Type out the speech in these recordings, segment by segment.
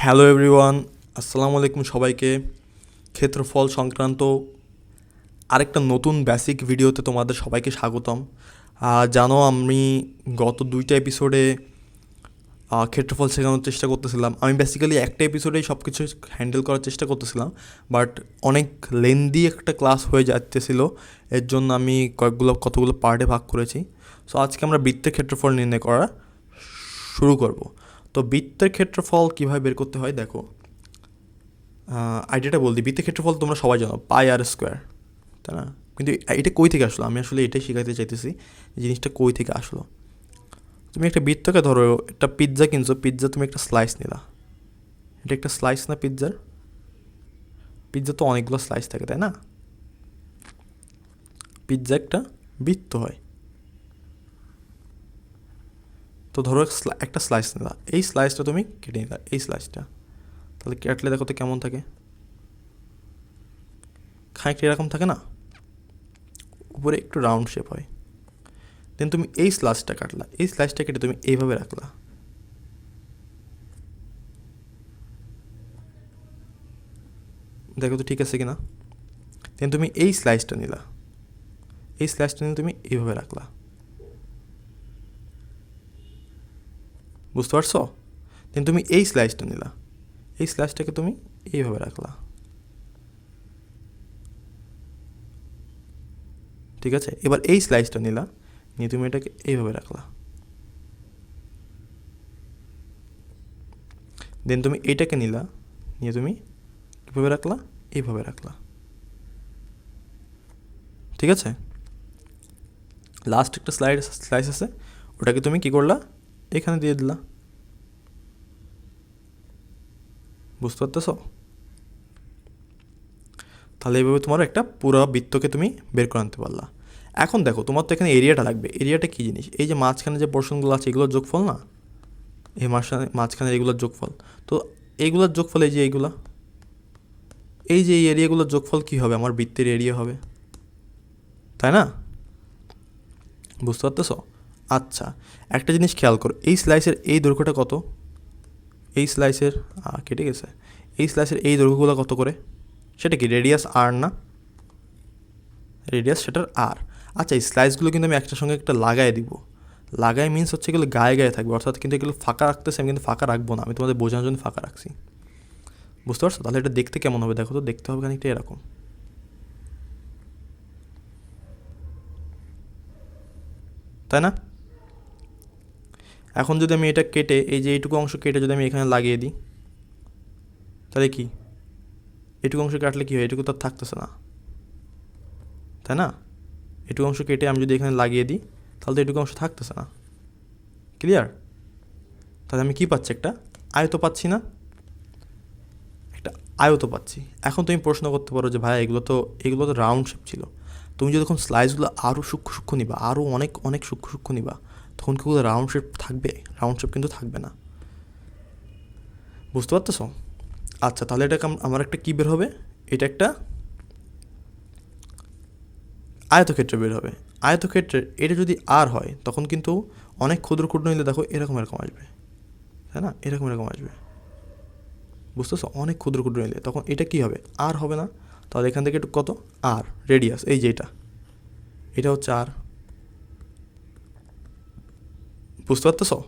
Hello everyone, আসসালামু আলাইকুম সবাইকে। ক্ষেত্রফল সংক্রান্ত আরেকটা নতুন বেসিক ভিডিওতে তোমাদের সবাইকে স্বাগতম। জানো আমি গত দুইটা এপিসোডে ক্ষেত্রফল শেখানোর চেষ্টা করতেছিলাম। আমি বেসিক্যালি একটা এপিসোডেই সব কিছু হ্যান্ডেল করার চেষ্টা করতেছিলাম, বাট অনেক লেন্দি একটা ক্লাস হয়ে যাচ্তেছিল। এর জন্য আমি কতগুলো পার্টে ভাগ করেছি। সো আজকে আমরা বৃত্তের ক্ষেত্রফল নির্ণয় করা শুরু করব। তো বৃত্তের ক্ষেত্রফল কীভাবে বের করতে হয় দেখো, আইডিয়াটা বল দিই। বৃত্তের ক্ষেত্রফল তোমরা সবাই জানো, পাই আর স্কোয়ার, তাই না? কিন্তু এটা কই থেকে আসলো? আমি আসলে এটাই শেখাতে চাইতেছি, এই জিনিসটা কই থেকে আসলো। তুমি একটা বৃত্তকে ধরো, একটা পিৎজা কিনছো, পিৎজা তুমি একটা স্লাইস নিলা। এটা একটা স্লাইস না পিৎজার? পিৎজা তো অনেকগুলো স্লাইস থাকে, তাই না? পিৎজা একটা বৃত্ত হয়। তো ধরো একটা স্লাইস নিলা, এই স্লাইসটা তুমি কেটে নিলা, এই স্লাইসটা। তাহলে কাটলে দেখো তো কেমন থাকে, খানিকটা এরকম থাকে না, উপরে একটু রাউন্ড শেপ হয়। দেন তুমি এই স্লাইসটা কাটলা, এই স্লাইসটা কেটে তুমি এইভাবে রাখলা। দেখো তো ঠিক আছে কিনা। দেন তুমি এই স্লাইসটা নিলা, এই স্লাইসটা নিয়ে তুমি এইভাবে রাখলা। বুঝতে পারছো? দেন তুমি এই স্লাইসটা নিলা, এই স্লাইসটাকে তুমি এইভাবে রাখলা। ঠিক আছে, এবার এই স্লাইসটা নিলা, নিয়ে তুমি এটাকে এইভাবে রাখলা। দেন তুমি এইটাকে নিলা, নিয়ে তুমি কীভাবে রাখলা? এইভাবে রাখলা। ঠিক আছে, লাস্ট একটা স্লাইস আছে, ওটাকে তুমি কী করলা? এখানে দিয়ে দিলা। বুঝতে পারতেছো? তাহলে এইভাবে তোমার একটা পুরো বৃত্তকে তুমি বের করে আনতে পারলা। এখন দেখো, তোমার তো এখানে এরিয়াটা লাগবে। এরিয়াটা কী জিনিস? এই যে মাঝখানে যে পোর্শনগুলো আছে, এগুলোর যোগফল না? এই মাঝখানে এইগুলোর যোগফল। তো এইগুলোর যোগফল, এই যে এইগুলা, এই যে এই এরিয়াগুলোর যোগফল কী হবে? আমার বৃত্তের এরিয়া হবে, তাই না? বুঝতে পারতেছ? আচ্ছা, একটা জিনিস খেয়াল করো, এই স্লাইসের এই দৈর্ঘ্যটা কত? এই স্লাইসের কেটে গেছে, এই স্লাইসের এই দৈর্ঘ্যগুলো কত করে? সেটা কি রেডিয়াস আর না? রেডিয়াস সেটার আর। আচ্ছা, এই স্লাইসগুলো কিন্তু আমি একটার সঙ্গে একটা লাগাই দিব। লাগাই মিনস হচ্ছে এগুলো গায়ে গায়ে থাকবে, অর্থাৎ কিন্তু এগুলো ফাঁকা রাখতেছে, আমি কিন্তু ফাঁকা রাখবো না, আমি তোমাদের বোঝানোর জন্য ফাঁকা রাখছি। বুঝতে পারছো? তাহলে এটা দেখতে কেমন হবে দেখো তো। দেখতে হবে খানিকটা এরকম, তাই না? এখন যদি আমি এটা কেটে, এই যে এইটুকু অংশ কেটে যদি আমি এখানে লাগিয়ে দিই, তাহলে কি এটুকু অংশ কাটলে কী হয়? এটুকু তো থাকতেছে না, তাই না? এটুকু অংশ কেটে আমি যদি এখানে লাগিয়ে দিই, তাহলে তো এটুকু অংশ থাকতেছে না। ক্লিয়ার? তাহলে আমি কি পাচ্ছি? একটা আয়ত পাচ্ছি না? একটা আয়ত পাচ্ছি। এখন তুমি প্রশ্ন করতে পারো যে ভাই, এগুলো তো রাউন্ড শেপ ছিল। তুমি যদি যখন স্লাইসগুলো আরও সূক্ষ্ম সূক্ষ্ম নিবা, আরও অনেক অনেক সূক্ষ্ম সূক্ষ্ম নিবা, তখন কি ওগুলো রাউন্ড শেপ থাকবে? রাউন্ড শেপ কিন্তু থাকবে না। বুঝতে পারতেছো? আচ্ছা, তাহলে এটা আমার একটা কী বের হবে? এটা একটা আয়তক্ষেত্র বের হবে। আয়তক্ষেত্রের এটা যদি আর হয়, তখন কিন্তু অনেক ক্ষুদ্র ক্ষুদ্র নিলে দেখো এরকম এরকম আসবে, তাই না? এরকম এরকম আসবে। বুঝতেছো? অনেক ক্ষুদ্র ক্ষুদ্র নিলে তখন এটা কী হবে? আর হবে না। তাহলে এখান থেকে একটু কত আর রেডিয়াস, এই যে এটা হচ্ছে আর। বুঝতে পারতেছো?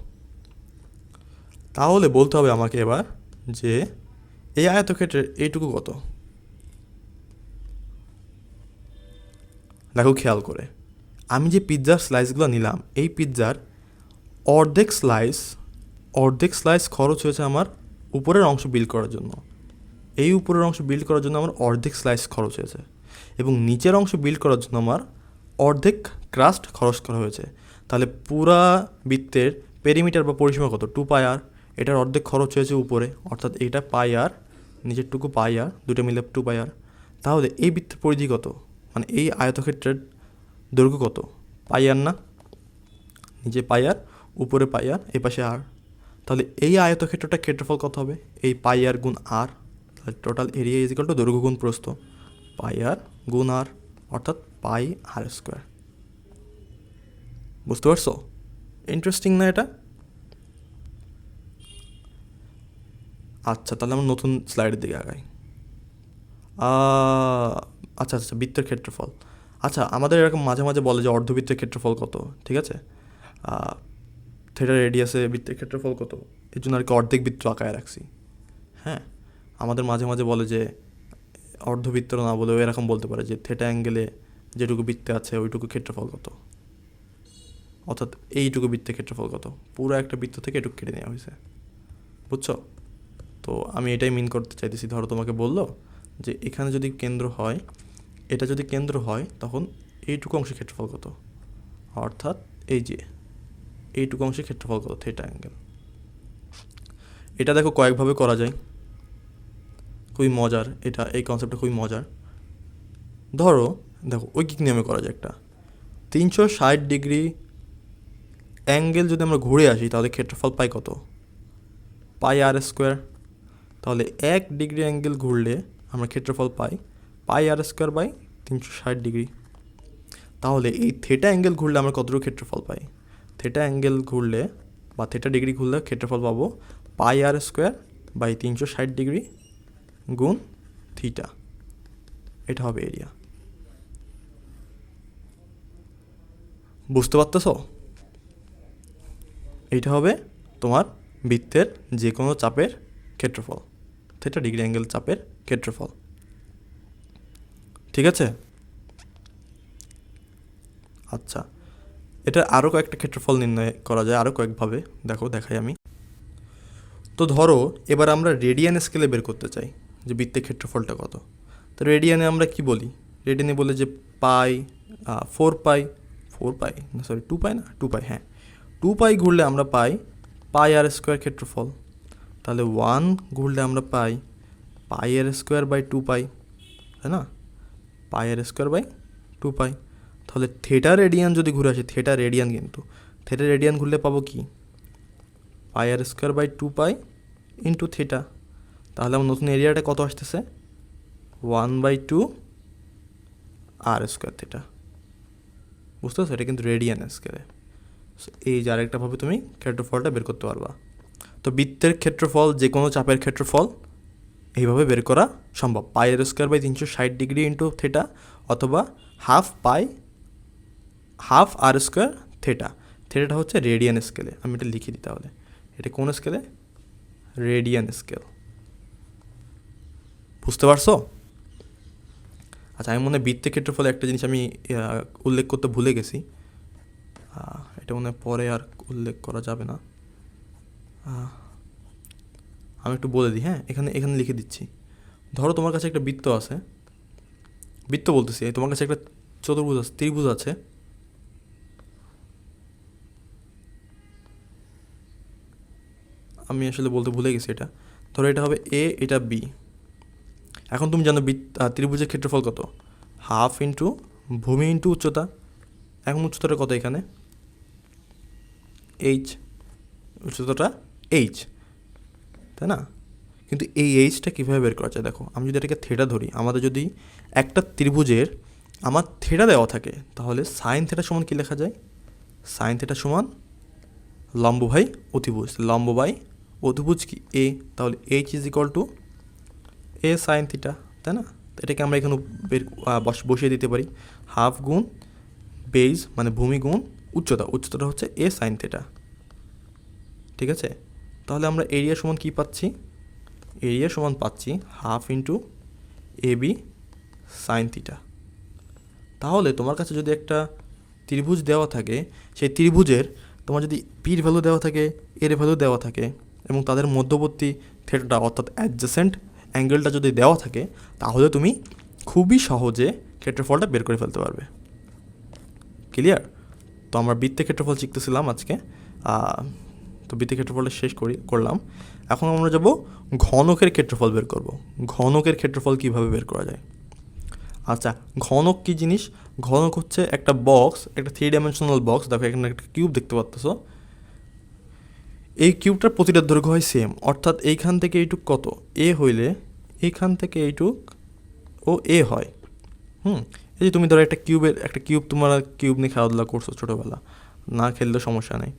তাহলে বলতে হবে আমাকে এবার যে এই আয়তক্ষেত্রের এইটুকু কত। দেখো খেয়াল করে, আমি যে পিৎজার স্লাইসগুলো নিলাম, এই পিৎজার অর্ধেক স্লাইস অর্ধেক স্লাইস খরচ হয়েছে আমার উপরের অংশ বিল্ড করার জন্য। এই উপরের অংশ বিল্ড করার জন্য আমার অর্ধেক স্লাইস খরচ হয়েছে, এবং নিচের অংশ বিল্ড করার জন্য আমার অর্ধেক ক্রাস্ট খরচ করা হয়েছে। তাহলে পুরা বৃত্তের পেরিমিটার বা পরিসীমা কত? 2 পাই আর। এটার অর্ধেক খরচ হয়েছে উপরে, অর্থাৎ এটা পাই আর, নিচেরটুকু পাই আর, দুটো মিলে 2 পাই আর। তাহলে এই বৃত্তের পরিধি কত? মানে এই আয়তক্ষেত্রের দৈর্ঘ্য কত? পাই আর না? নিচে পাই আর, উপরে পাই আর, এই পাশে আর। তাহলে এই আয়তক্ষেত্রটা ক্ষেত্রফল কত হবে? এই পাই আর গুণ আর। তাহলে total area is equal to দৈর্ঘ্য গুণ প্রস্থ, পাই আর গুণ আর, অর্থাৎ পাই আর স্কোয়ার। বুঝতে পারছো? ইন্টারেস্টিং না এটা? আচ্ছা, তাহলে আমরা নতুন স্লাইডের দিকে আগাই। আহ, আচ্ছা আচ্ছা, বৃত্তের ক্ষেত্রফল। আচ্ছা, আমাদের এরকম মাঝে মাঝে বলে যে অর্ধবৃত্তের ক্ষেত্রফল কত, ঠিক আছে, থিটা রেডিয়াসে বৃত্তের ক্ষেত্রফল কত, এর জন্য আর কি অর্ধেক বৃত্ত আঁকায় রাখছি। হ্যাঁ, আমাদের মাঝে মাঝে বলে যে অর্ধবৃত্ত না বলেও এরকম বলতে পারে যে থিটা অ্যাঙ্গেলে যেটুকু বৃত্তে আছে ওইটুকু ক্ষেত্রফল কত, অর্থাৎ এইটুকু বৃত্তের ক্ষেত্রফল কত, পুরো একটা বৃত্ত থেকে এটুকু কেটে নেওয়া হয়েছে, বুঝছো? তো আমি এটাই মিন করতে চাইতেছি। ধরো তোমাকে বললো যে এখানে যদি কেন্দ্র হয়, এটা যদি কেন্দ্র হয় তখন এইটুকু অংশের ক্ষেত্রফল কত, অর্থাৎ এই যে এইটুকু অংশের ক্ষেত্রফল কত থিটা অ্যাঙ্গেল। এটা দেখো কয়েকভাবে করা যায়, খুবই মজার এটা, এই কনসেপ্টটা খুবই মজার। ধরো দেখো ঐকিক নিয়মে করা যায় একটা 360 ডিগ্রি অ্যাঙ্গেল যদি আমরা ঘুরে আসি তাহলে ক্ষেত্রফল পাই কত, পাই আর স্কোয়ার। তাহলে 1 ডিগ্রি অ্যাঙ্গেল ঘুরলে আমরা ক্ষেত্রফল পাই পাই আর স্কোয়ার বাই 360 ডিগ্রি। তাহলে এই থিটা অ্যাঙ্গেল ঘুরলে আমরা কতটুকু ক্ষেত্রফল পাই, থিটা অ্যাঙ্গেল ঘুরলে বা থিটা ডিগ্রি ঘুরলে ক্ষেত্রফল পাবো পাই আর স্কোয়ার বাই 360 ডিগ্রি গুণ থিটা। এটা হবে এরিয়া। বুঝতে পারতেছ? এইটা হবে তোমার বৃত্তের যে কোনো চাপের ক্ষেত্রফল, থিটা ডিগ্রি অ্যাঙ্গেল চাপের ক্ষেত্রফল, ঠিক আছে? আচ্ছা, এটা আরও কয়েকটা ক্ষেত্রফল নির্ণয় করা যায় আরও কয়েকভাবে, দেখো দেখাই আমি। তো ধরো এবার আমরা রেডিয়ান স্কেলে বের করতে চাই যে বৃত্তের ক্ষেত্রফলটা কত। তো রেডিয়ানে আমরা কি বলি, রেডিয়ানে বলে যে পাই 4 পাই না সরি 2 পাই না 2 পাই, হ্যাঁ 2 পাই ঘুরলে আমরা পাই পাই আর স্কোয়ার ক্ষেত্রফল। তাহলে 1 ঘুরলে আমরা পাই পাই আর স্কোয়ার বাই 2 পাই, তাই না, পাই আর স্কোয়ার বাই 2 পাই। তাহলে থিটা রেডিয়ান যদি ঘুরে আসে, থিটা রেডিয়ান কিন্তু থিটা রেডিয়ান ঘুরলে পাবো কি, pi r square by 2 pi into theta. তাহলে আমার নতুন এরিয়াটা কত আসতেছে, 1/2 আর স্কোয়ার থিটা। বুঝতে পারছো, এটা কিন্তু রেডিয়ান স্কেলে। এই যে আরেকটাভাবে তুমি ক্ষেত্রফলটা বের করতে পারবা। তো বৃত্তের ক্ষেত্রফল যে কোনো চাপের ক্ষেত্রফল এইভাবে বের করা সম্ভব, pi r square by 360 degree into theta, অথবা হাফ আর স্কোয়ার থিটা। থিটাটা হচ্ছে রেডিয়ান স্কেলে, আমি এটা লিখে দিই তাহলে। এটা কোন স্কেলে, রেডিয়ান স্কেল। বুঝতে পারছো? আচ্ছা, আমি মনে হয় বৃত্তের ক্ষেত্রফলে একটা জিনিস আমি উল্লেখ করতে ভুলে গেছি, এটা মনে হয় পরে আর উল্লেখ করা যাবে না, আমি একটু বলে দিই। হ্যাঁ, এখানে এখানে লিখে দিচ্ছি। ধরো তোমার কাছে একটা বৃত্ত আছে, বৃত্ত বলতেছি, তোমার কাছে একটা চতুর্ভুজ আছে, ত্রিভুজ আছে। আমি আসলে বলতে ভুলে গেছি এটা। ধরো এটা হবে এ, এটা বি। এখন তুমি জানো ত্রিভুজের ক্ষেত্রফল কত, হাফ ইন্টু ভূমি ইন্টু উচ্চতা। এখন উচ্চতাটা কত এখানে, এইচ, উচ্চতাটা এইচ, তাই না? কিন্তু এই এইচটা কীভাবে বের করা যায় দেখো, আমি যদি এটাকে থিটা ধরি, আমাদের যদি একটা ত্রিভুজের আমার থিটা দেওয়া থাকে তাহলে সাইন থিটা সমান কী লেখা যায়, সাইন থিটা সমান লম্ব বাই অতিভুজ, লম্ব বাই অতিভুজ কি এ, তাহলে H is equal to A sine theta, তাই না? এটাকে আমরা এখানে বসিয়ে দিতে পারি, হাফ গুণ বেজ মানে ভূমি গুণ উচ্চতা, উচ্চতাটা হচ্ছে এ সাইন থিটা, ঠিক আছে? তাহলে আমরা এরিয়া সমান কী পাচ্ছি, এরিয়া সমান পাচ্ছি half into A B sine theta. তাহলে তোমার কাছে যদি একটা ত্রিভুজ দেওয়া থাকে, সেই ত্রিভুজের তোমার যদি পির ভ্যালু দেওয়া থাকে, এর ভ্যালু দেওয়া থাকে, এবং তাদের মধ্যবর্তী থিটাটা অর্থাৎ অ্যাডজেসেন্ট অ্যাঙ্গেলটা যদি দেওয়া থাকে, তাহলে তুমি খুবই সহজে ক্ষেত্রফলটা বের করে ফেলতে পারবে। ক্লিয়ার? তো আমরা বৃত্তের ক্ষেত্রফল শিখতেছিলাম আজকে, তো বৃত্তের ক্ষেত্রফলটা শেষ করলাম। এখন আমরা যাব ঘনকের ক্ষেত্রফল বের করব। ঘনকের ক্ষেত্রফল কিভাবে বের করা যায়? আচ্ছা, ঘনক কী জিনিস? ঘনক হচ্ছে একটা বক্স, একটা 3 ডাইমেনশনাল বক্স। দেখো এখানে একটা কিউব দেখতে পাচ্ছ, এই কিউবটার প্রতিটা দৈর্ঘ্য হয় সেম, অর্থাৎ এইখান থেকে এইটুক কত, এ হইলে এইখান থেকে এইটুক ও এ হয়। এই যে তুমি ধরো একটা কিউব তোমরা কিউব নিয়ে খেলাধুলা করছো ছোটোবেলা, না খেললেও সমস্যা নেই।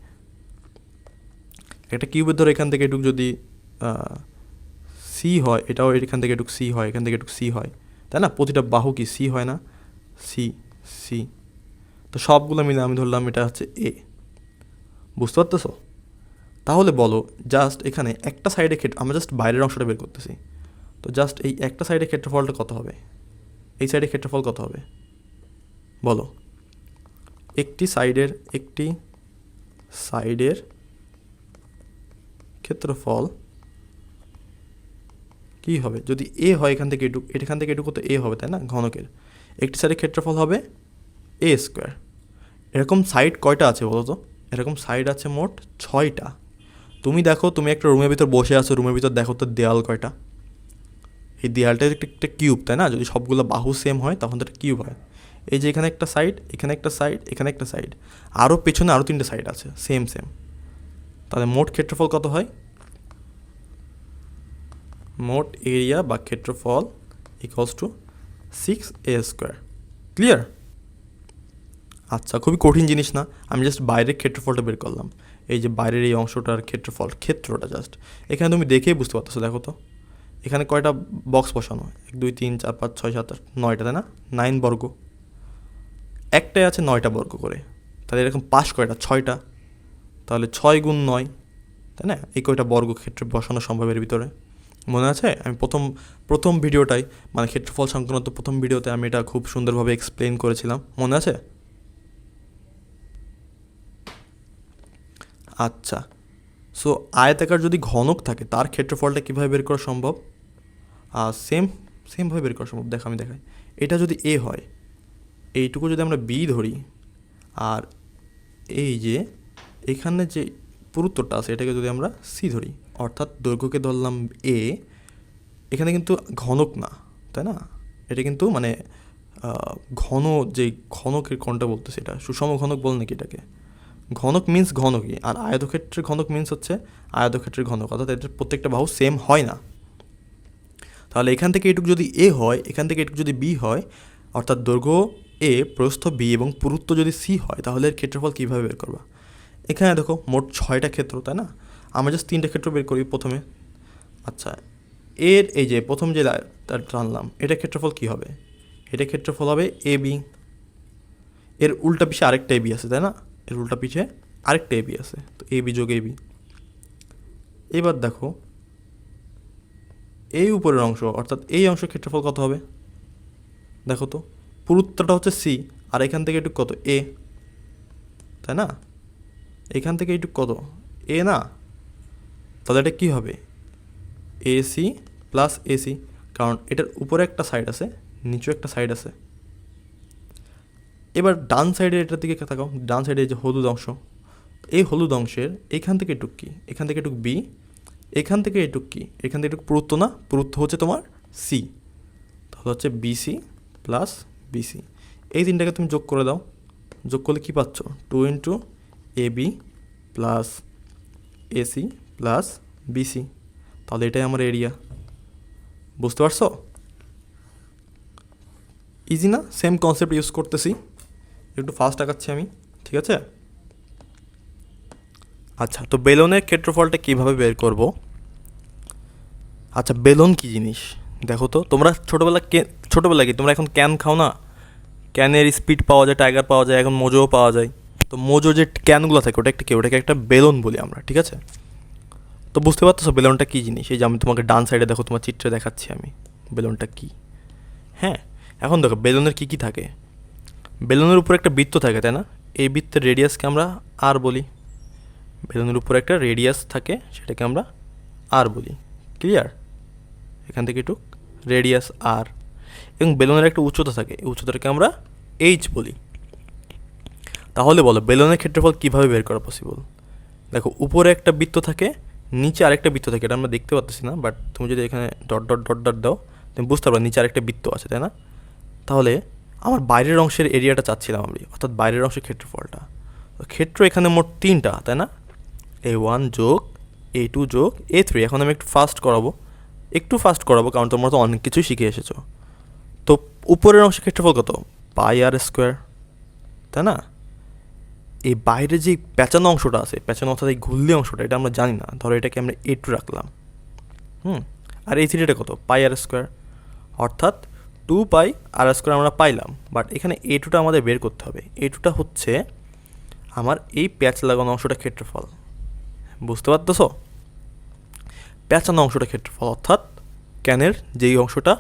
একটা কিউবের ধরো এখান থেকে এটুক যদি সি হয়, এটাও এখান থেকে এটুক সি হয়, এখান থেকে এটুক সি হয়, তাই না? প্রতিটা বাহু কি সি হয় না? C C. তো সবগুলো মিলে আমি ধরলাম এটা হচ্ছে এ। বুঝতে পারতেছো? তাহলে বলো জাস্ট এখানে একটা সাইডে আমরা জাস্ট বাইরের অংশটা বের করতেছি। তো জাস্ট এই একটা সাইডের ক্ষেত্রফলটা কত হবে? এই সাইডের ক্ষেত্রফল কত হবে বলো? একটি সাইডের ক্ষেত্রফল কী হবে? যদি এ হয় এখান থেকে এটুকু তো এ হবে, তাই না? ঘনকের একটি সাইডের ক্ষেত্রফল হবে এ স্কোয়ার। এরকম সাইড কয়টা আছে বলো তো? এরকম সাইড আছে মোট 6টা। তুমি দেখো, তুমি একটা রুমের ভিতর বসে আছো, রুমের ভিতর দেখো তো দেয়াল কয়টা? এই দেয়ালটা একটা কিউব, তাই না? যদি সবগুলো বাহু সেম হয় তখন তো একটা কিউব হয়। এই যে এখানে একটা সাইড, এখানে একটা সাইড, এখানে একটা সাইড, আরও পেছনে আরও 3টে সাইড আছে সেম। তাহলে মোট ক্ষেত্রফল কত হয়? মোট এরিয়া বা ক্ষেত্রফল equals to 6a square. Clear? আচ্ছা, খুবই কঠিন জিনিস না। আমি জাস্ট বাইরের ক্ষেত্রফলটা বের করলাম। এই যে বাইরের এই অংশটার ক্ষেত্রটা জাস্ট এখানে তুমি দেখেই বুঝতে পারতেছো। দেখো তো এখানে কয়টা বক্স বসানো? 1 2 3 4 5 6 7 8 9টা, তাই না? 9 বর্গ। একটাই আছে 9টা বর্গ করে, তাহলে এরকম পাশ কয়টা? 6টা। তাহলে 6 গুণ 9, তাই না? এই কয়টা বর্গক্ষেত্র বসানো সম্ভবের ভিতরে মনে আছে? আমি প্রথম ভিডিওটাই, মানে ক্ষেত্রফল সংক্রান্ত প্রথম ভিডিওতে আমি এটা খুব সুন্দরভাবে এক্সপ্লেন করেছিলাম, মনে আছে? আচ্ছা, সো আয়তাকার যদি ঘনক থাকে তার ক্ষেত্রফলটা কীভাবে বের করা সম্ভব? সেমভাবে বের করা সম্ভব। আমি দেখাই। এটা যদি এ হয়, এইটুকু যদি আমরা বি ধরি, আর এই যে এখানে যে পুরুত্বটা আছে এটাকে যদি আমরা সি ধরি, অর্থাৎ দৈর্ঘ্যকে ধরলাম এ, এখানে কিন্তু ঘনক না, তাই না? এটা কিন্তু মানে ঘন, যে ঘনকের কোনটা বলতেছে, এটা সুষম ঘনক বল নাকি এটাকে? ঘনক মিন্স ঘনকই, আর আয়তক্ষেত্রের ঘনক মিন্স হচ্ছে আয়তক্ষেত্রের ঘনক, অর্থাৎ এটার প্রত্যেকটা বাহু সেম হয় না। তাহলে এখান থেকে এটুকু যদি এ হয়, এখান থেকে এটুকু যদি বি হয়, অর্থাৎ দৈর্ঘ্য এ, প্রস্থ বি এবং পুরুত্ব যদি সি হয়, তাহলে এর ক্ষেত্রফল কীভাবে বের করবা? এখানে দেখো মোট 6টা ক্ষেত্র, তাই না? আমরা জাস্ট 3টে ক্ষেত্র বের করি প্রথমে। আচ্ছা, এর এই যে প্রথম যে টানলাম, এটা ক্ষেত্রফল কী হবে? এটা ক্ষেত্রফল হবে এ বি। এর উল্টা পিছে আরেকটা এ বি আছে, তাই না? এর উল্টা পিছে আরেকটা এ বি আছে, তো এ বি যোগ এ বি। এবার দেখো এই উপরের অংশ, অর্থাৎ এই অংশের ক্ষেত্রফল কত হবে? দেখো তো, পুরুত্বটা হচ্ছে সি, আর এখান থেকে একটু কত? এ, তাই না? এখান থেকে একটু কত? এ না? তাহলে এটা কী হবে? এসি প্লাস এসি, কারণ এটার উপরে একটা সাইড আছে, নিচু একটা সাইড আছে। এবার ডান সাইডে এটার দিকে তাকাও, ডান সাইডে যে হলুদ অংশ, এই হলুদ অংশের এখান থেকে এটুক কি? এখান থেকে এটুক বি, এখান থেকে এটুক কি? এখান থেকে এটুক পুরুত্ব না? পুরুত্ব হচ্ছে তোমার সি, তাহলে হচ্ছে বিসি প্লাস বিসি। এই তিনটাকে তুমি যোগ করে দাও, যোগ করলে কী পাচ্ছ? 2 into A B plus AC plus BC. তাহলে এটাই আমার এরিয়া। বুঝতে পারছো? ইজি না? সেম কনসেপ্ট ইউজ করতেছি, একটু ফাস্ট আঁকাচ্ছি আমি, ঠিক আছে? আচ্ছা, তো বেলুনের ক্ষেত্রফলটা কীভাবে বের করব? আচ্ছা, বেলুন কী জিনিস দেখো তো। তোমরা ছোটোবেলা কি তোমরা এখন ক্যান খাও না? ক্যানের স্পিড পাওয়া যায়, টাইগার পাওয়া যায়, এখন মোজোও পাওয়া যায়। তো মোজোর যে ক্যানগুলো থাকে ওটাকে একটা বেলুন বলি আমরা, ঠিক আছে? তো বুঝতে পারতেছো বেলুনটা কী জিনিস? এই যে আমি তোমাকে ডান সাইডে দেখো, তোমার চিত্রে দেখাচ্ছি আমি বেলুনটা কী। হ্যাঁ, এখন দেখো বেলুনের কী কী থাকে। বেলুনের উপর একটা বৃত্ত থাকে, তাই না? এই বৃত্তের রেডিয়াসকে আমরা আর বলি। বেলুনের উপর একটা রেডিয়াস থাকে, সেটাকে আমরা আর বলি। ক্লিয়ার? এখান থেকে একটু রেডিয়াস আর, এবং বেলুনের একটা উচ্চতা থাকে, এই উচ্চতাটাকে আমরা এইচ বলি। তাহলে বলো বেলুনের ক্ষেত্রফল কীভাবে বের করা পসিবল? দেখো, উপরে একটা বৃত্ত থাকে, নিচে আরেকটা বৃত্ত থাকে, এটা আমরা দেখতে পাচ্ছি না, বাট তুমি যদি এখানে ডট ডট ডট ডট দাও তুমি বুঝতে পারবে নিচে আরেকটা বৃত্ত আছে, তাই না? তাহলে আমার বাইরের অংশের এরিয়াটা চাচ্ছিলাম আমি, অর্থাৎ বাইরের অংশের ক্ষেত্রফলটা। ক্ষেত্র এখানে মোট 3টা, তাই না? A1 যোগ A2 যোগ A3। এখন আমি একটু ফাস্ট করাবো কারণ তোমরা তো অনেক কিছুই শিখে এসেছো। তো উপরের অংশের ক্ষেত্রফল কত? পাই আর স্কোয়ার, তাই না? এই বাইরে যে পেঁচানো অংশটা আছে, পেঁচানো অর্থাৎ এই ঘুরলি অংশটা, এটা আমরা জানি না, ধরো এটাকে আমরা A2 রাখলাম। আর এই থিটাটা কত, পাই আর স্কোয়ার, অর্থাৎ 2 পাই আর স্কোয়ার আমরা পাইলাম। বাট এখানে এ টুটা আমাদের বের করতে হবে। এ টুটা হচ্ছে আমার এই প্যাচ লাগানো অংশটা ক্ষেত্রফল, বুঝতে পারতেছো? প্যাঁচানো অংশটা ক্ষেত্রফল, অর্থাৎ ক্যানের যেই অংশটা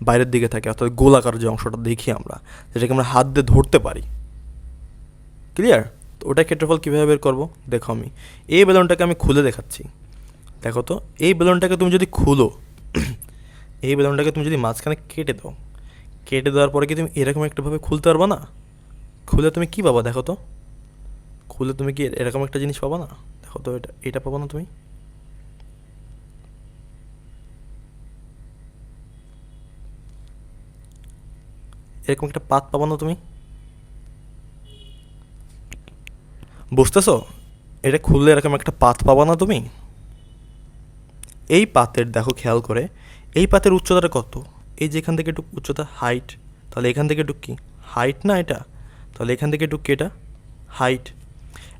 বাইরের দিকে থাকে, অর্থাৎ গোলাকার যে অংশটা দেখি আমরা, যেটাকে আমরা হাত দিয়ে ধরতে পারি। ক্লিয়ার? তো ওটা ক্ষেত্রফল কীভাবে বের করবো দেখো, আমি এই বেলুনটাকে আমি খুলে দেখাচ্ছি। দেখো তো, এই বেলুনটাকে তুমি যদি খুলো, এই বেলুনটাকে তুমি যদি মাঝখানে কেটে দাও, কেটে দেওয়ার পরে কি তুমি এরকম একটাভাবে খুলতে পারবা না? খুলে তুমি কী পাবা দেখো তো, খুলে তুমি কি এরকম একটা জিনিস পাবা না? দেখো তো, এটা পাবো না তুমি? এরকম একটা পাত পাবো না তুমি? বুঝতেছো? এটা খুললে এরকম একটা পাত পাবো না তুমি? এই পাতের দেখো খেয়াল করে, এই পাতের উচ্চতাটা কত? এই যে এখান থেকে একটু উচ্চতা হাইট, তাহলে এখান থেকে একটু কি হাইট না এটা? তাহলে এখান থেকে একটু কি এটা হাইট।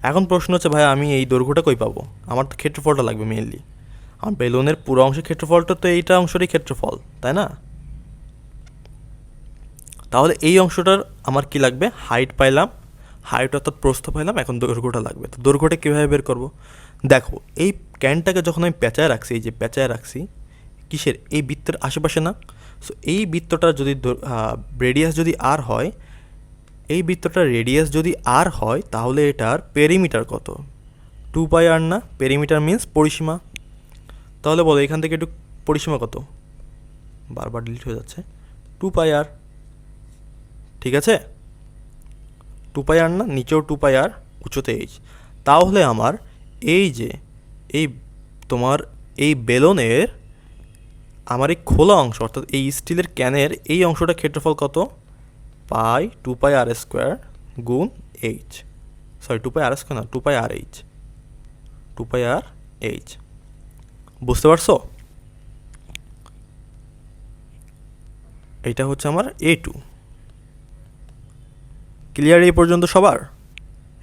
এখন প্রশ্ন হচ্ছে ভাই আমি এই দৈর্ঘ্যটা কই পাবো? আমার তো ক্ষেত্রফলটা লাগবে মেইনলি। আমার বেলুনের পুরো অংশের ক্ষেত্রফলটা তো এইটা অংশেরই ক্ষেত্রফল, তাই না? তাহলে এই অংশটার আমার কি লাগবে? হাইট পাইলাম, হাইট অর্থাৎ প্রস্থ পাইলাম, এখন দৈর্ঘ্যটা লাগবে। তো দৈর্ঘ্যটা কীভাবে বের করবো? দেখো, এই ক্যানটাকে যখন আমি পেঁচায় রাখছি, এই যে পেঁচায় রাখছি কিসের? এই বৃত্তের আশেপাশে না? সো এই বৃত্তটার যদি রেডিয়াস যদি আর হয়, এই বৃত্তটার রেডিয়াস যদি আর হয়, তাহলে এটার পেরিমিটার কত? 2 পাই আর না? পেরিমিটার মিন্স পরিসীমা। তাহলে বলো এখান থেকে একটু পরিসীমা কত? বারবার ডিলিট হয়ে যাচ্ছে। 2 পাই আর, ঠিক আছে? 2 পাই আর না? নিচেও 2 পাই আর, উচ্চতে এইচ। তাহলে আমার এই যে এই তোমার এই বেলুনের আমার এই খোলা অংশ, অর্থাৎ এই স্টিলের ক্যানের এই অংশটা ক্ষেত্রফল কত? পাই 2 পাই আর স্কোয়ার গুণ এইচ। সরি, 2 পাই আর স্কোয়ার না, 2 পাই আর এইচ, 2 পাই আর এইচ। বুঝতে পারছো? এইটা হচ্ছে আমার A2। ক্লিয়ার এই পর্যন্ত সবার?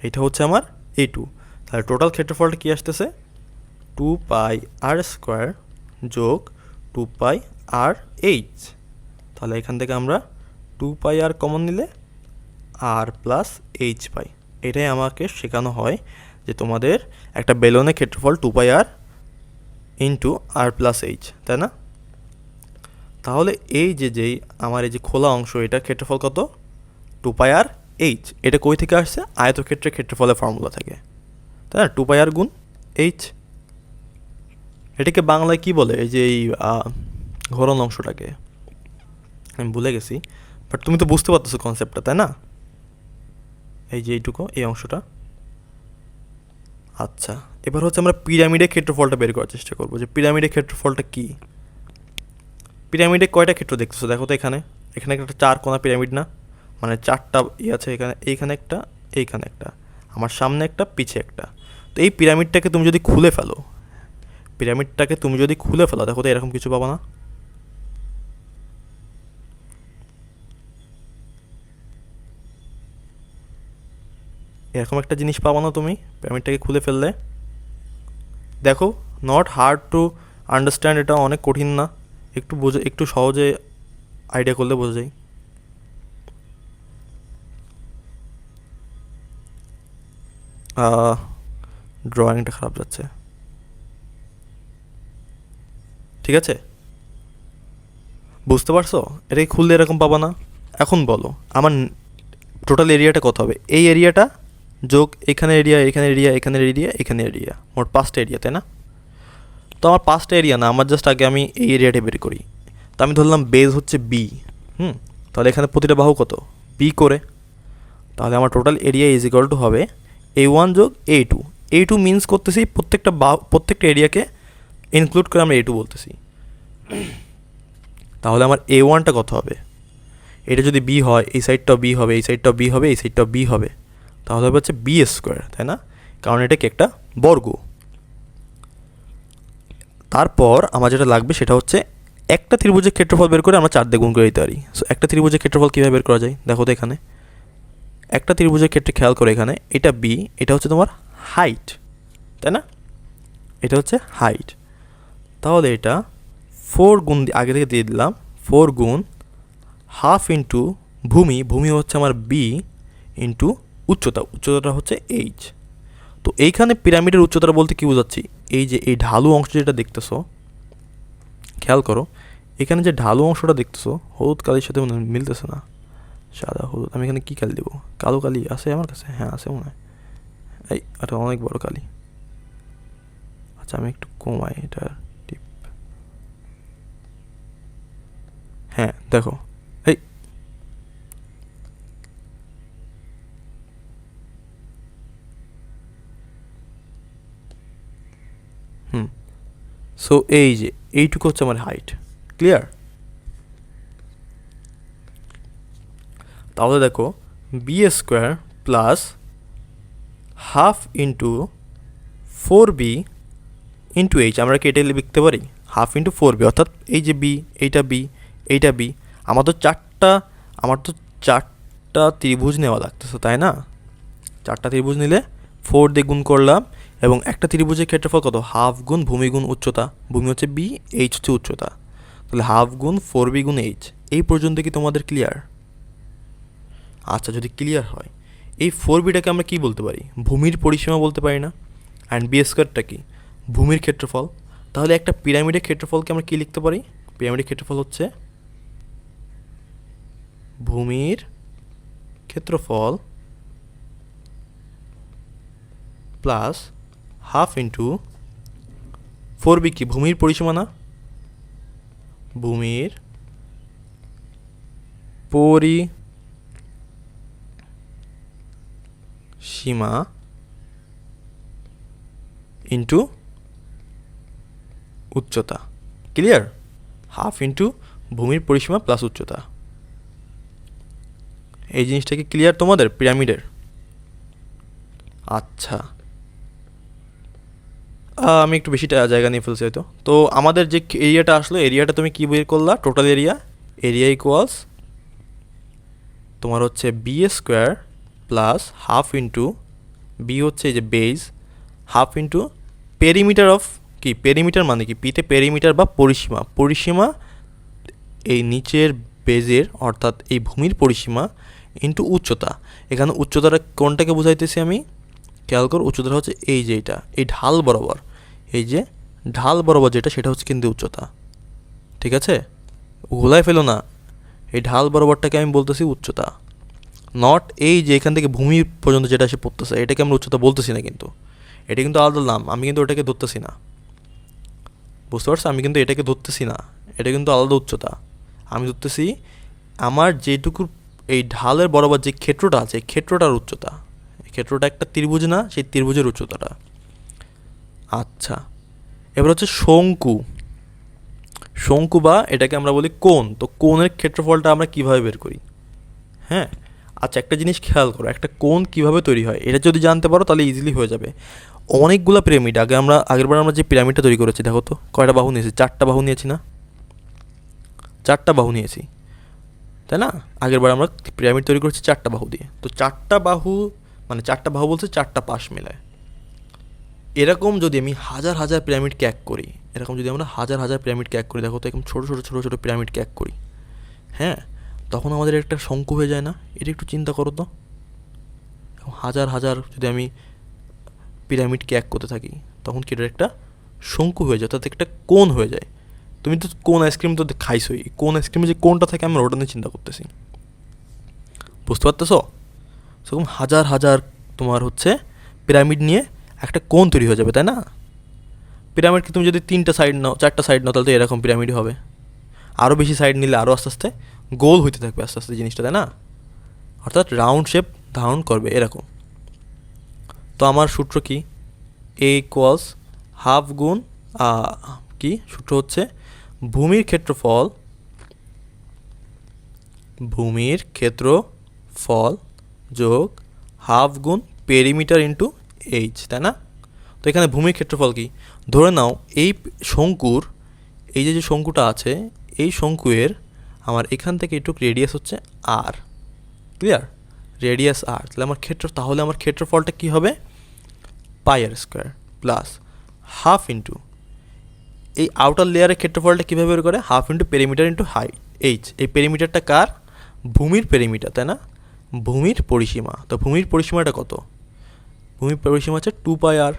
এইটা হচ্ছে আমার A2। তাহলে টোটাল ক্ষেত্রফলটা কী আসতেছে? 2 পাই আর স্কোয়ার যোগ 2 পাই আর এইচ। তাহলে এখান থেকে আমরা 2 পাই আর কমন নিলে আর প্লাস এইচ পাই। এটাই আমাকে শেখানো হয় যে তোমাদের একটা বেলুনের ক্ষেত্রফল 2 পাই আর ইন্টু আর প্লাস এইচ, তাই না? তাহলে এই যেই আমার এই যে খোলা অংশ, এটার ক্ষেত্রফল কত? 2 পাই আর এইচ। এটা কই থেকে আসছে? আয়তক্ষেত্রের ক্ষেত্রফলের ফর্মুলা থেকে, তাই না? 2 পাই আর গুণ এইচ। এটাকে বাংলায় কি বলে? এই যে এই ঘোরান অংশটাকে আমি ভুলে গেছি, বাট তুমি তো বুঝতে পারতেছো কনসেপ্টটা, তাই না? এই যে এইটুকু, এই অংশটা। আচ্ছা, এবার হচ্ছে আমরা পিরামিডের ক্ষেত্রফলটা বের করার চেষ্টা করবো, যে পিরামিডের ক্ষেত্রফলটা কী। পিরামিডে কয়টা ক্ষেত্র দেখতেছো দেখো তো? এখানে একটা 4 কোণা পিরামিড না? মানে 4টা আছে এখানে, এইখানে একটা, এইখানে একটা, আমার সামনে একটা, পিছে একটা। তো এই পিরামিডটাকে তুমি যদি খুলে ফেলো, দেখো তো এরকম কিছু পাবো না? এরকম একটা জিনিস পাবো না তুমি পিরামিডটাকে খুলে ফেললে? দেখো, নট হার্ড টু আন্ডারস্ট্যান্ড, এটা অনেক কঠিন না, একটু সহজে আইডিয়া করলে বোঝা যায়। ড্রয়িংটা খারাপ যাচ্ছে, ঠিক আছে? বুঝতে পারছো? এটাকে খুললে এরকম পাবা না। এখন বলো আমার টোটাল এরিয়াটা কত হবে? এই এরিয়াটা যোগ এখানে এরিয়া, এখানে এরিয়া, এখানে এরিয়া, এখানে এরিয়া, মোট 5টা এরিয়া, তাই না? তো আমার 5টা এরিয়া না, আমার জাস্ট আগে আমি এই এরিয়াটা বের করি। তো আমি ধরলাম বেজ হচ্ছে বি। তাহলে এখানে প্রতিটা বাহু কত? বি করে। তাহলে আমার total area is equal to হবে A1 যোগ A2। A2 মিন্স করতেছি প্রত্যেকটা এরিয়াকে ইনক্লুড করে আমরা A2 বলতেছি। তাহলে আমার A1টা কত হবে? এটা যদি বি হয়, এই সাইডটাও বি হবে, এই সাইডটাও বি হবে, এই সাইডটাও বি হবে, তাহলে হবে হচ্ছে বি স্কোয়ার, তাই না? কারণ এটা কি একটা বর্গ। তারপর আমার যেটা লাগবে সেটা হচ্ছে একটা ত্রিভুজের ক্ষেত্রফল বের করে আমরা 4 দিয়ে গুণ করে দিতে পারি। সো একটা ত্রিভুজের ক্ষেত্রফল কীভাবে বের করা যায় দেখো তো? এখানে একটা ত্রিভুজের ক্ষেত্রে খেয়াল করে, এখানে এটা বি, এটা হচ্ছে তোমার হাইট, তাই না? এটা হচ্ছে হাইট। তাহলে এটা 4 গুণ আগে থেকে দিয়ে দিলাম, 4 গুণ হাফ ইন্টু ভূমি, ভূমি হচ্ছে আমার বি, ইন্টু উচ্চতা, উচ্চতাটা হচ্ছে এইচ। তো এইখানে পিরামিডের উচ্চতাটা বলতে কী বোঝাচ্ছি, এই যে এই ঢালু অংশ যেটা দেখতেছো, খেয়াল করো এখানে যে ঢালু অংশটা দেখতেছো হলুদ কালির সাথে মনে মিলতেছে না, সাদা হলুদ, আমি এখানে কী কালি দেবো, কালো কালি আছে আমার কাছে, হ্যাঁ আছে মনে হয়, এই এটা অনেক বড় কালি, আচ্ছা আমি একটু কমাই এটা টিপ, হ্যাঁ দেখো এই সো এই যে এইটুকু হচ্ছে আমার হাইট, ক্লিয়ার? তাহলে দেখো B square plus half into 4b into H, আমরা কি এটা লিখতে পারি হাফ ইন্টু 4b, অর্থাৎ এই যে বি, এইটা বি, এইটা বি, আমার তো চারটা ত্রিভুজ নেওয়া লাগতেছে তাই না? চারটা ত্রিভুজ নিলে 4 দিয়ে গুণ করলাম, এবং একটা ত্রিভুজের ক্ষেত্রফল কত, হাফ গুণ ভূমি গুণ উচ্চতা, ভূমি হচ্ছে বি, এইচ হচ্ছে উচ্চতা, তাহলে হাফ গুণ 4b গুণ এইচ। এই পর্যন্ত কি তোমাদের ক্লিয়ার? আচ্ছা যদি ক্লিয়ার হয়, এই 4bটাকে আমরা কি বলতে পারি, ভূমির পরিসীমা বলতে পারি না, অ্যান্ড বি স্কোয়ারটা কি, ভূমির ক্ষেত্রফল। তাহলে একটা পিরামিডের ক্ষেত্রফলকে আমরা কি লিখতে পারি, পিরামিডের ক্ষেত্রফল হচ্ছে ভূমির ক্ষেত্রফল প্লাস হাফ ইন্টু 4b, কি ভূমির পরিসীমা না, ভূমির পরিসীমা ইন্টু উচ্চতা, ক্লিয়ার? হাফ ইন্টু ভূমির পরিসীমা প্লাস উচ্চতা। এই জিনিসটা কি ক্লিয়ার তোমাদের পিরামিডের? আচ্ছা আমি একটু বেশি জায়গা নিয়ে ফেলছি হয়তো। তো আমাদের যে এরিয়াটা আসলো, এরিয়াটা তুমি কী বের করলা, টোটাল এরিয়া, এরিয়া ইকুয়ালস তোমার হচ্ছে B square plus half into B হচ্ছে এই যে base, half into perimeter of, কি পেরিমিটার মানে কি, পিতে পেরিমিটার বা পরিসীমা, পরিসীমা এই নিচের বেজের অর্থাৎ এই ভূমির পরিসীমা ইন্টু উচ্চতা। এখানে উচ্চতাটা কোনটাকে বোঝাইতেছি আমি, খেয়াল করো উচ্চতাটা হচ্ছে এই যে এইটা, এই ঢাল বরাবর, এই যে ঢাল বরাবর যেটা, সেটা হচ্ছে কিন্তু উচ্চতা, ঠিক আছে? ঘোলায় ফেলো না, এই ঢাল বরাবরটাকে আমি বলতেছি উচ্চতা, নট এই যে এখান থেকে ভূমি পর্যন্ত যেটা এসে পড়তেছে এটাকে আমরা উচ্চতা বলতেছি না, কিন্তু এটা কিন্তু আলাদা নাম, আমি কিন্তু ওটাকে ধরতেছি না, বুঝতে পারছো? আমি কিন্তু এটাকে ধরতেছি না, এটা কিন্তু আলাদা উচ্চতা, আমি ধরতেছি আমার যেটুকু এই ঢালের বরাবর যে ক্ষেত্রটা আছে, ক্ষেত্রটার উচ্চতা, ক্ষেত্রটা একটা ত্রিভুজ না, সেই ত্রিভুজের উচ্চতাটা। আচ্ছা এবার হচ্ছে শঙ্কু, শঙ্কু বা এটাকে আমরা বলি কোণ, তো কোণের ক্ষেত্রফলটা আমরা কিভাবে বের করি? হ্যাঁ আচ্ছা একটা জিনিস খেয়াল করো, একটা কোণ কিভাবে তৈরি হয় এটা যদি জানতে পারো তাহলে ইজিলি হয়ে যাবে। অনেকগুলো পিরামিড, আগেরবার আমরা যে পিরামিডটা তৈরি করেছি দেখো তো কয়টা বাহু নিয়েছি, 4টা বাহু নিয়েছি না, 4টা বাহু নিয়েছি তাই না? আগেরবার আমরা পিরামিড তৈরি করেছি 4টা বাহু দিয়ে, তো 4টা বাহু মানে 4টা বাহু বলছে 4টা পাশ মেলায়। এরকম যদি আমি হাজার হাজার পিরামিড ক্যাক করি, এরকম যদি আমরা হাজার হাজার পিরামিড ক্যাক করি, দেখো তো এরকম ছোটো ছোটো ছোটো ছোটো পিরামিড ক্যাক করি, হ্যাঁ তখন আমাদের একটা শঙ্কু হয়ে যায় না? এটা একটু চিন্তা করো তো, হাজার হাজার যদি আমি পিরামিড ক্যাক করতে থাকি তখন কি এটা একটা শঙ্কু হয়ে যায়, অর্থাৎ একটা কোণ হয়ে যায়। তুমি তো কোন আইসক্রিম তো খাইছোই, কোন আইসক্রিমে যে কোনটা থাকে আমি ওটা নিয়ে চিন্তা করতেছি, বুঝতে পারতেছো? সেরকম হাজার হাজার তোমার হচ্ছে পিরামিড নিয়ে একটা কোণ তৈরি হয়ে যাবে তাই না? পিরামিডকে তুমি যদি 3টা সাইড নাও, 4টা সাইড নাও, তাহলে তো এরকম পিরামিডই হবে, আরও বেশি সাইড নিলে আরও আস্তে আস্তে গোল হইতে থাকবে আস্তে আস্তে জিনিসটা তাই না, অর্থাৎ রাউন্ড শেপ ধারণ করবে এরকম। তো আমার সূত্র কি, এ ইকুয়ালস হাফ গুণ কি সূত্র হচ্ছে ভূমির ক্ষেত্রফল যোগ হাফ গুণ পেরিমিটার ইন্টু এইচ, তাই না? তো এখানে ভূমির ক্ষেত্রফল কি, ধরে নাও এই শঙ্কুর, এই যে শঙ্কুটা আছে এই শঙ্কুয়ের আমার এখান থেকে একটু রেডিয়াস হচ্ছে আর, ক্লিয়ার? রেডিয়াস আর, তাহলে আমার ক্ষেত্রফলটা কী হবে, পাই r square plus half into এই আউটার লেয়ারের ক্ষেত্রফলটা কীভাবে বের করে? Half into perimeter into height H. এই পেরিমিটারটা কার? ভূমির পেরিমিটার, তাই না? ভূমির পরিসীমা। তো ভূমির পরিসীমাটা কত? ভূমির পরিসীমা হচ্ছে 2πr।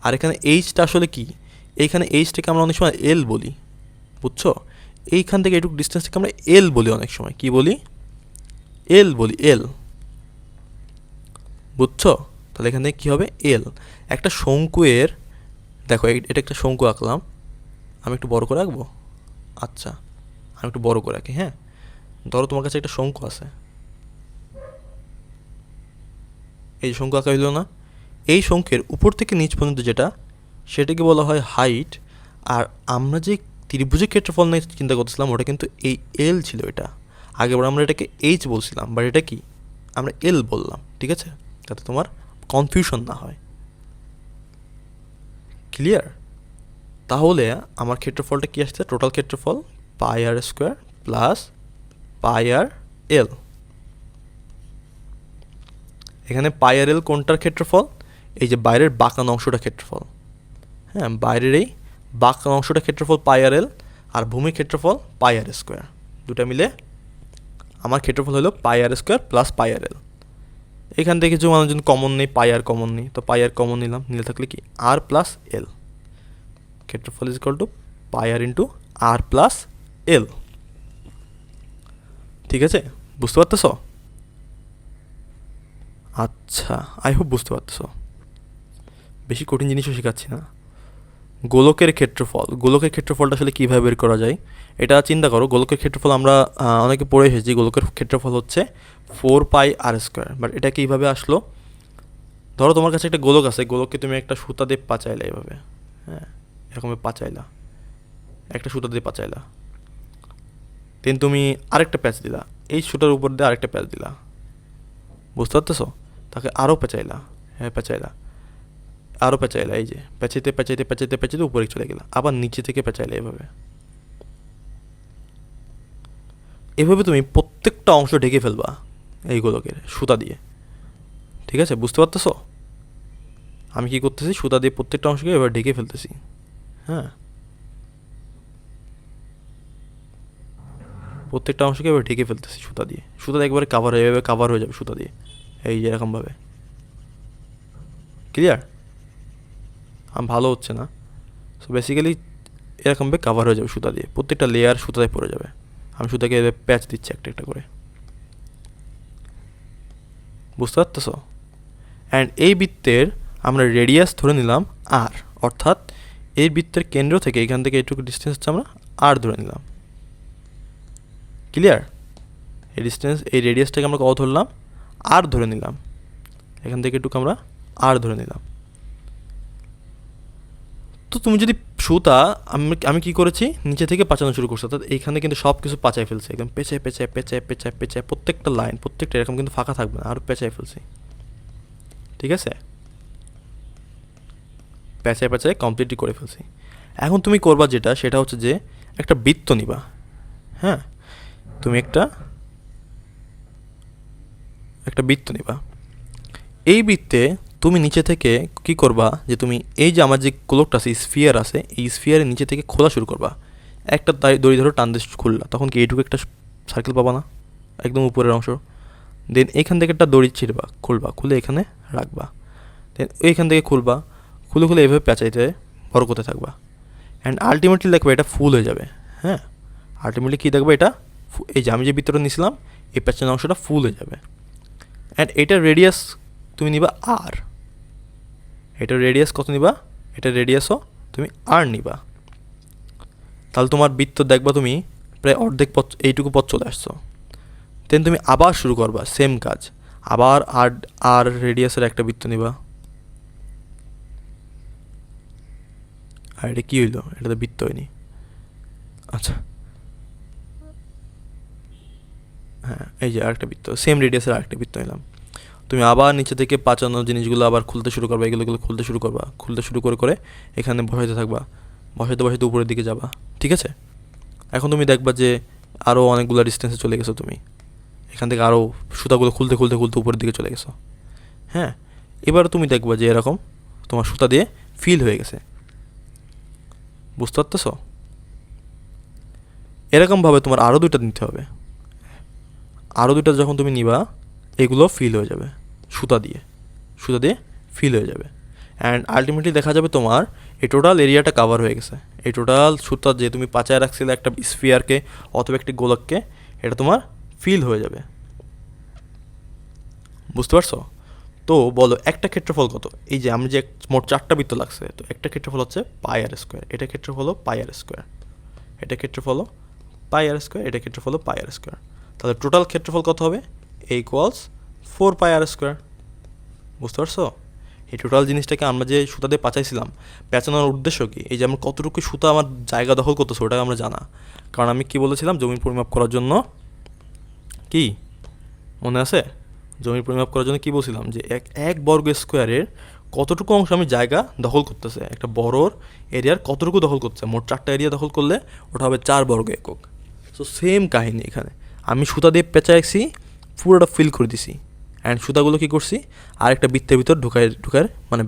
আর এখানে এইচটা আসলে কি? এইখানে এইচটাকে আমরা অনেক সময় এল বলি, বুঝছো? এইখান থেকে এইটুকু ডিস্টেন্সটাকে আমরা এল বলি অনেক সময়। কি বলি? এল বলি, এল, বুঝছো? তাহলে এখান থেকে কী হবে? এল। একটা শঙ্কুয়ের, দেখো এটা একটা শঙ্কু আঁকলাম, আমি একটু বড় করে আঁকবো। আচ্ছা, আমি একটু বড় করে আঁকি। হ্যাঁ, ধরো তোমার কাছে একটা শঙ্কু আছে, এই শঙ্কু আঁকা হইল না? এই শঙ্কের উপর থেকে নিচ পর্যন্ত যেটা, সেটাকে বলা হয় হাইট। আর আমরা যে ত্রিভুজের ক্ষেত্রফল নিয়ে চিন্তা করতেছিলাম, ওটা কিন্তু এই এল ছিল। এটা আগেবার আমরা এটাকে এইচ বলছিলাম, বাট এটা কি? আমরা এল বললাম, ঠিক আছে? যাতে তোমার কনফিউশন না হয়। ক্লিয়ার? তাহলে আমার ক্ষেত্রফলটা কী আসছে? টোটাল ক্ষেত্রফল πr² প্লাস πr l। এখানে πr l কোনটার ক্ষেত্রফল? এই যে বাইরের বাঁকানো অংশটা ক্ষেত্রফল। হ্যাঁ, বাইরের এই বাঁকানো অংশটা ক্ষেত্রফল πr l, আর ভূমির ক্ষেত্রফল πr²। দুটা মিলে আমার ক্ষেত্রফল হলো πr² প্লাস πr l। এখান থেকে কিছু মানুষজন কমন নেই, πr কমন নেই, তো πr কমন নিলাম। নিলে থাকলে কি? r plus l। ক্ষেত্রফল is equal to πr into r plus l। ঠিক আছে, বুঝতে পারতেছ? আচ্ছা, আই হোপ বুঝতে পারতেছ। বেশি কঠিন জিনিসও শেখাচ্ছি না। গোলকের ক্ষেত্রফল, গোলকের ক্ষেত্রফলটা আসলে কীভাবে বের করা যায় এটা চিন্তা করো। গোলকের ক্ষেত্রফল আমরা অনেকে পড়ে এসেছি। গোলকের ক্ষেত্রফল হচ্ছে 4πr²। বাট এটা কীভাবে আসলো? ধরো তোমার কাছে একটা গোলক আছে, গোলককে তুমি একটা সুতা দিয়ে পাচাইলা এভাবে। হ্যাঁ, এরকমভাবে পাচাইলা, একটা সুতা দিয়ে পাচাইলা। দেন তুমি আরেকটা প্যাচ দিলা, এই সুতার উপর দিয়ে আরেকটা প্যাচ দিলা, বুঝতে পারতেছো? তাকে আরও পেঁচাইলা, হ্যাঁ পেঁচাইলা, আরও পেঁচাইলা, এই যে পেঁচাইতে পেঁচাইতে পেঁচাইতে পেঁচাইতে উপরে চলে গেলা, আবার নিচে থেকে পেঁচাইলা। এভাবে এভাবে তুমি প্রত্যেকটা অংশ ঢেকে ফেলবা এই গোলকের সুতা দিয়ে। ঠিক আছে, বুঝতে পারতেছো? আমি কি করতেছি? সুতা দিয়ে প্রত্যেকটা অংশকে এবার ঢেকে ফেলতেছি। হ্যাঁ, প্রত্যেকটা অংশকে এবার ঢেকে ফেলতেছি সুতা দিয়ে। সুতা দিয়ে একবারে কাভার হয়ে যাবে, কাভার হয়ে যাবে সুতা দিয়ে, এই যে এরকমভাবে। ক্লিয়ার? ভালো হচ্ছে না। সো বেসিক্যালি এরকমভাবে কাভার হয়ে যাবে সুতা দিয়ে, প্রত্যেকটা লেয়ার সুতায় পড়ে যাবে। আমি সুতাকে প্যাচ দিচ্ছি একটা একটা করে, বুঝতে পারতেছ? অ্যান্ড এই বৃত্তের আমরা রেডিয়াস ধরে নিলাম আর, অর্থাৎ এই বৃত্তের কেন্দ্র থেকে এখান থেকে এইটুকু ডিস্টেন্স হচ্ছে আমরা আর ধরে নিলাম। ক্লিয়ার? এই ডিস্টেন্স, এই রেডিয়াসটাকে আমরা কত ধরলাম? আর ধরে নিলাম। এখান থেকে একটু আমরা আর ধরে নিলাম। তো তুমি যদি সুতা, আমি কী করেছি? নিচে থেকে পাচানো শুরু করছি, অর্থাৎ এইখানে কিন্তু সব কিছু পাচাই ফেলছে, একদম পেঁচায় পেঁচায় পেঁচায় পেঁচায় পেঁচায়, প্রত্যেকটা লাইন, প্রত্যেকটা এরকম কিন্তু ফাঁকা থাকবে না, আরও পেঁচাই ফেলছি। ঠিক আছে, পেঁচায় পেঁচায় কমপ্লিটলি করে ফেলছি। এখন তুমি করবা যেটা, সেটা হচ্ছে যে একটা বৃত্ত নিবা। হ্যাঁ, তুমি একটা বৃত্ত নিবা। এই বৃত্তে তুমি নিচে থেকে কি করবা? যে তুমি এই যে আমার যে গোলকটা আছে, স্ফিয়ার আছে, এই স্ফিয়ারের নিচে থেকে খোলা শুরু করবা। একটা দড়ি ধরো টান দিয়ে খুললা, তখন কি এইটুকু একটা সার্কেল পাবা না, একদম উপরের অংশ? দেন এখান থেকে একটা দড়ি ছিঁড়বা, খুলবা, খুলে এখানে রাখবা। দেন এইখান থেকে খুলবা, খুলে খুলে এভাবে পেঁচাইতে বড় করতে থাকবা। অ্যান্ড আলটিমেটলি দেখবে এটা ফুল হয়ে যাবে। হ্যাঁ, আলটিমেটলি কী দেখবে? এটা এই যে আমি যে বৃত্তটা নিয়েছিলাম, এই পেঁচানো অংশটা ফুল হয়ে যাবে। অ্যান্ড এটার রেডিয়াস তুমি নিবা আর। এটার রেডিয়াস কত নিবা? এটার রেডিয়াসও তুমি আর নিবা। তাহলে তোমার বৃত্ত দেখবা তুমি প্রায় অর্ধেক পথ, এইটুকু পথ চলে আসছো। দেন তুমি আবার শুরু করবা সেম কাজ, আবার আর রেডিয়াসের একটা বৃত্ত নিবা। আর এটা কী হইলো? এটা তো বৃত্ত হয়নি। আচ্ছা, হ্যাঁ, এই যে আরেকটা বৃত্ত, সেম রেডিয়াসের আরেকটা বৃত্ত নিলাম। তুমি আবার নিচে থেকে পাচানো জিনিসগুলো আবার খুলতে শুরু করবা, এগুলো খুলতে শুরু করবা, খুলতে শুরু করে করে এখানে বসাইতে থাকবা, বসাইতে বসাইতে উপরের দিকে যাবা। ঠিক আছে, এখন তুমি দেখবা যে আরও অনেকগুলো ডিস্টেন্সে চলে গেছো তুমি, এখান থেকে আরও সুতাগুলো খুলতে খুলতে খুলতে উপরের দিকে চলে গেছো। হ্যাঁ, এবার তুমি দেখবা যে এরকম তোমার সুতা দিয়ে ফিল হয়ে গেছে। বুঝতে পারতেছ? এরকমভাবে তোমার আরও দুইটা নিতে হবে। আরও দুইটা যখন তুমি নিবা, এগুলো ফিল হয়ে যাবে সুতা দিয়ে ফিল হয়ে যাবে। অ্যান্ড আলটিমেটলি দেখা যাবে তোমার এই টোটাল এরিয়াটা কাভার হয়ে গেছে। এই টোটাল সুতা যে তুমি পাচায় রাখছিলে একটা স্ফিয়ারকে অথবা একটি গোলককে, এটা তোমার ফিল হয়ে যাবে। বুঝতে পারছো? তো বলো একটা ক্ষেত্রফল কত? এই যে আমি যে মোট 4টা বৃত্ত লাগছে, তো একটা ক্ষেত্রফল হচ্ছে পাই আর স্কোয়ার, এটা ক্ষেত্রফল হলো পাই আর স্কোয়ার, এটা ক্ষেত্রফল হলো পাই আর স্কোয়ার, এটা ক্ষেত্রফল হলো পাই আর স্কোয়ার। তাহলে টোটাল ক্ষেত্রফল কত হবে? এ ইকুয়ালস 4 পাই আর স্কোয়ার। বুঝতে পারছো? এই টোটাল জিনিসটাকে আমরা যে সুতা দিয়ে পাচাইছিলাম, পেঁচানোর উদ্দেশ্য কি? এই যে আমরা কতটুকু সুতা আমার জায়গা দখল করতেছে ওটাকে আমরা জানা। কারণ আমি কি বলেছিলাম, জমির পরিমাপ করার জন্য, কি মনে আছে? জমির পরিমাপ করার জন্য কি বলছিলাম, যে এক বর্গ স্কোয়ারের কতটুকু অংশ আমি জায়গা দখল করতেছে, একটা বড়োর এরিয়ার কতটুকু দখল করতেছে। মোট 4টা এরিয়া দখল করলে ওটা হবে 4 বর্গ একক। সো সেম কাহিনী এখানে, আমি সুতা দিয়ে পেঁচাইছি, পুরোটা ফিল করে দিছি, অ্যান্ড সুতাগুলো কী করছি, আরেকটা বৃত্তের ভিতর ঢুকায় মানে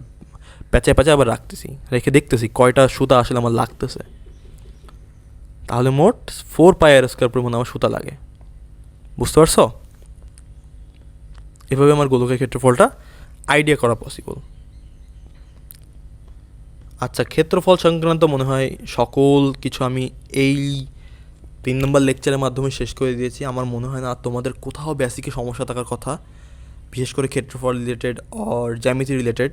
পেঁচায় আবার রাখতেছি, রেখে দেখতেছি কয়টা সুতা আসলে আমার লাগতেছে। তাহলে মোট 4 পাই আর স্কোয়ার পরিমাণ আমার সুতা লাগে। বুঝতে পারছো? এভাবে আমার গোলকের ক্ষেত্রফলটা আইডিয়া করা পসিবল। আচ্ছা, ক্ষেত্রফল সংক্রান্ত মনে হয় সকল কিছু আমি এই 3 নম্বর লেকচারের মাধ্যমে শেষ করে দিয়েছি। আমার মনে হয় না তোমাদের কোথাও বেসিকে সমস্যা থাকার কথা, বিশেষ করে ক্ষেত্রফল রিলেটেড অর জ্যামিতি রিলেটেড।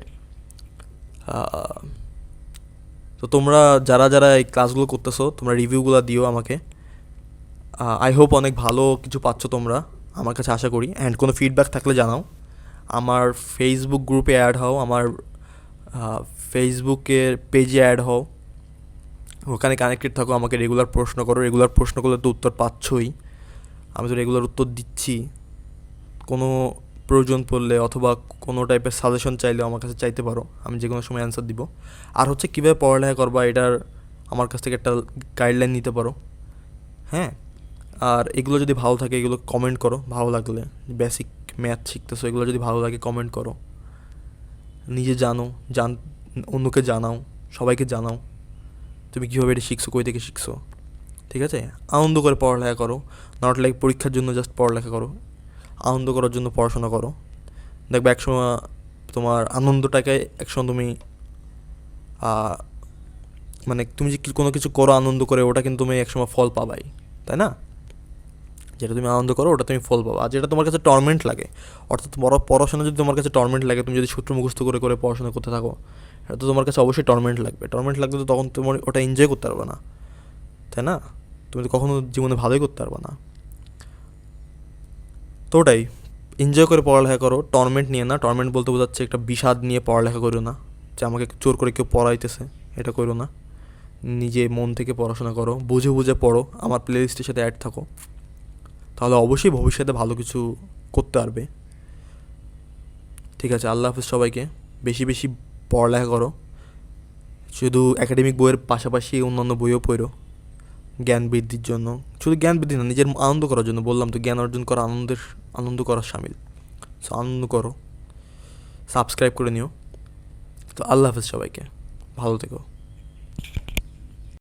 তো তোমরা যারা এই ক্লাসগুলো করতেছো, তোমরা রিভিউগুলো দিও আমাকে। আই হোপ অনেক ভালো কিছু পাচ্ছ তোমরা আমার কাছে, আশা করি। অ্যান্ড কোনো ফিডব্যাক থাকলে জানাও। আমার ফেসবুক গ্রুপে অ্যাড হও, আমার ফেসবুকের পেজে অ্যাড হও, ওখানে কানেক্টেড থাকো, আমাকে রেগুলার প্রশ্ন করো। রেগুলার প্রশ্ন করলে তো উত্তর পাচ্ছই, আমি তো রেগুলার উত্তর দিচ্ছি। কোনো প্রয়োজন পড়লে অথবা কোনো টাইপের সাজেশন চাইলেও আমার কাছে চাইতে পারো, আমি যে কোনো সময় অ্যান্সার দিব। আর হচ্ছে কীভাবে পড়ালেখা করবা, এটার আমার কাছ থেকে একটা গাইডলাইন নিতে পারো। হ্যাঁ, আর এগুলো যদি ভালো থাকে এগুলো কমেন্ট করো, ভালো লাগলে। বেসিক ম্যাথ শিখতেছো, এগুলো যদি ভালো লাগে কমেন্ট করো। নিজে অন্যকে জানাও, সবাইকে জানাও তুমি কীভাবে এটা শিখছো, কই থেকে শিখছো। ঠিক আছে? আনন্দ করে পড়ালেখা করো, নট লাইক পরীক্ষার জন্য জাস্ট পড়ালেখা করো। আনন্দ করার জন্য পড়াশোনা করো। দেখবে একসময় তোমার আনন্দটাকে একসময় তুমি মানে তুমি যে কোনো কিছু করো আনন্দ করে, ওটা কিন্তু তুমি একসময় ফল পাবাই, তাই না? যেটা তুমি আনন্দ করো ওটা তুমি ফল পাবো। আর যেটা তোমার কাছে টর্মেন্ট লাগে, অর্থাৎ পড়াশোনা যদি তোমার কাছে টর্মেন্ট লাগে, তুমি যদি সূত্র মুখস্থ করে পড়াশোনা করতে থাকো, এটা তো তোমার কাছে অবশ্যই টর্মেন্ট লাগবে। টর্মেন্ট লাগলে তো তখন তোমার ওটা এনজয় করতে পারবে না, তাই না? তুমি তো কখনো জীবনে ভালোই করতে পারবে না। তো ওটাই, এনজয় করে পড়ালেখা করো, টর্মেন্ট নিয়ে না। টর্মেন্ট বলতে বোঝাচ্ছে একটা বিষাদ নিয়ে পড়ালেখা করো না, যে আমাকে জোর করে কেউ পড়াইতেছে, এটা করো না। নিজে মন থেকে পড়াশোনা করো, বুঝে বুঝে পড়ো, আমার প্লে লিস্টের সাথে অ্যাড থাকো, তাহলে অবশ্যই ভবিষ্যতে ভালো কিছু করতে পারবে। ঠিক আছে, আল্লাহ হাফিজ সবাইকে। বেশি বেশি পড়ালেখা করো, শুধু একাডেমিক বইয়ের পাশাপাশি অন্যান্য বইও পড়ো জ্ঞান বৃদ্ধির জন্য। শুধু জ্ঞান বৃদ্ধি না, নিজের আনন্দ করার জন্য। বললাম তো, জ্ঞান অর্জন করা আনন্দ করার সামিল। সো আনন্দ করো, সাবস্ক্রাইব করে নিও। তো আল্লাহ হাফিজ সবাইকে, ভালো থেকো।